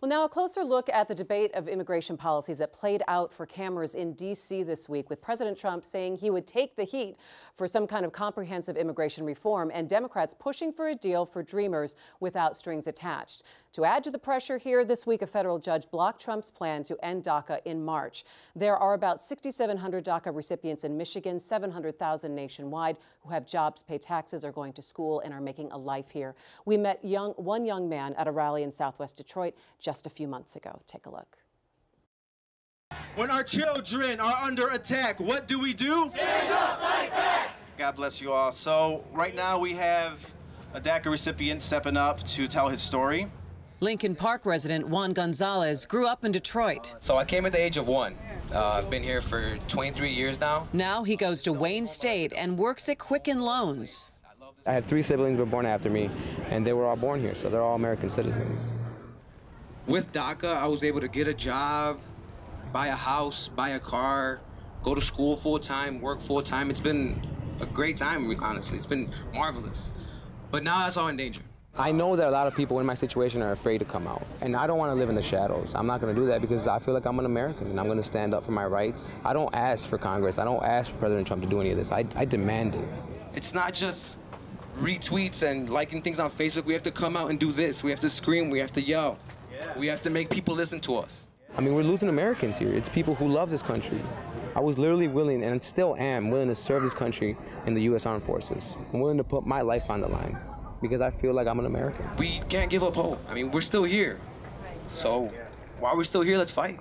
Well, now a closer look at the debate of immigration policies that played out for cameras in D.C. this week, with President Trump saying he would take the heat for some kind of comprehensive immigration reform, and Democrats pushing for a deal for Dreamers without strings attached. To add to the pressure here, this week a federal judge blocked Trump's plan to end DACA in March. There are about 6,700 DACA recipients in Michigan, 700,000 nationwide, who have jobs, pay taxes, are going to school, and are making a life here. We met one young man at a rally in Southwest Detroit just a few months ago. Take a look. When our children are under attack, what do we do? Stand up, fight back! God bless you all. So right now we have a DACA recipient stepping up to tell his story. Lincoln Park resident Juan Gonzalez grew up in Detroit. So I came at the age of 1. I've been here for 23 years now. Now he goes to Wayne State and works at Quicken Loans. I have 3 siblings who were born after me, and they were all born here, so they're all American citizens. With DACA, I was able to get a job, buy a house, buy a car, go to school full-time, work full-time. It's been a great time, honestly. It's been marvelous. But now that's all in danger. I know that a lot of people in my situation are afraid to come out, and I don't want to live in the shadows. I'm not going to do that because I feel like I'm an American, and I'm going to stand up for my rights. I don't ask for Congress. I don't ask for President Trump to do any of this. I demand it. It's not just retweets and liking things on Facebook. We have to come out and do this. We have to scream. We have to yell. We have to make people listen to us. I mean, we're losing Americans here. It's people who love this country. I was literally willing, and still am, willing to serve this country in the U.S. Armed Forces. I'm willing to put my life on the line because I feel like I'm an American. We can't give up hope. I mean, we're still here. So while we're still here, let's fight.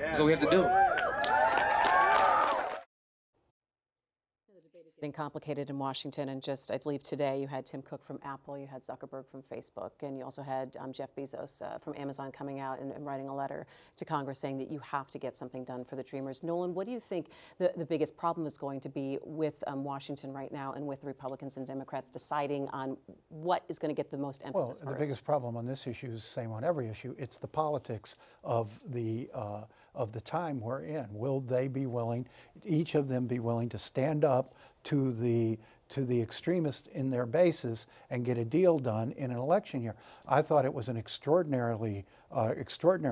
That's what we have to do. Getting complicated in Washington, and just, I believe today you had Tim Cook from Apple, you had Zuckerberg from Facebook, and you also had Jeff Bezos from Amazon coming out and writing a letter to Congress saying that you have to get something done for the Dreamers. Nolan, what do you think the biggest problem is going to be with Washington right now, and with Republicans and Democrats deciding on what is going to get the most emphasis Well, first? the biggest problem on this issue is the same on every issue. It's the politics of the time we're in. Will they be willing, each of them be willing to stand up to the extremists in their bases and get a deal done in an election year? I thought it was an extraordinary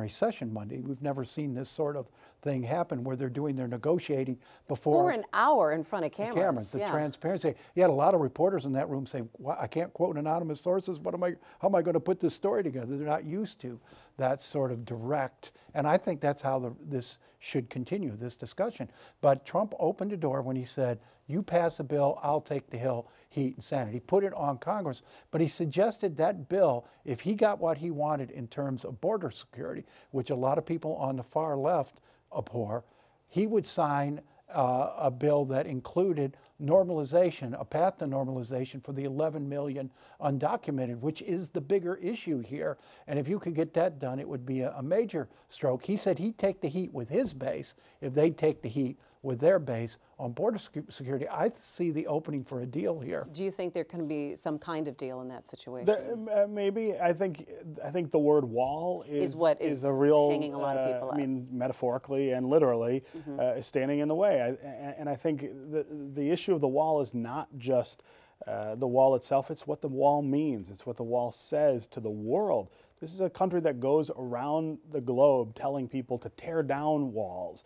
session Monday. We've never seen this sort of thing happen where they're doing their negotiating before. For an hour in front of cameras. The yeah. transparency. You had a lot of reporters in that room saying, well, I can't quote anonymous sources. How am I going to put this story together? They're not used to that sort of direct. And I think that's how this should continue, this discussion. But Trump opened a door when he said, you pass a bill, I'll take the Hill, heat, and Senate. He put it on Congress, but he suggested that bill, if he got what he wanted in terms of border security, which a lot of people on the far left abhor, he would sign a bill that included normalization, a path to normalization for the 11 million undocumented, which is the bigger issue here. And if you could get that done, it would be a major stroke. He said he'd take the heat with his base if they'd take the heat with their base on border security. I see the opening for a deal here. Do you think there can be some kind of deal in that situation? Maybe. I think the word wall is what is a real hanging a lot of people up. I mean, metaphorically and literally, standing in the way. And I think the issue of the wall is not just the wall itself. It's what the wall means. It's what the wall says to the world. This is a country that goes around the globe telling people to tear down walls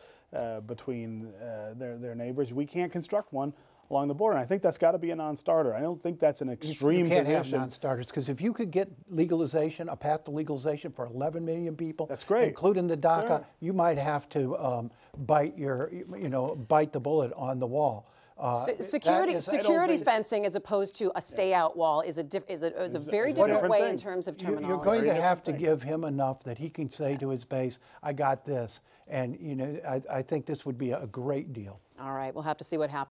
between their neighbors. We can't construct one along the border. And I think that's got to be a non-starter. I don't think that's an extreme You can't position. have non-starters, because if you could get legalization, a path to legalization for 11 million people, that's great, including the DACA, sure, you might have to bite the bullet on the wall. Security fencing, as opposed to a stay-out wall, is a very different way in terms of terminology. You're going to have to give him enough that he can say to his base, I got this. And I think this would be a great deal. All right, we'll have to see what happens.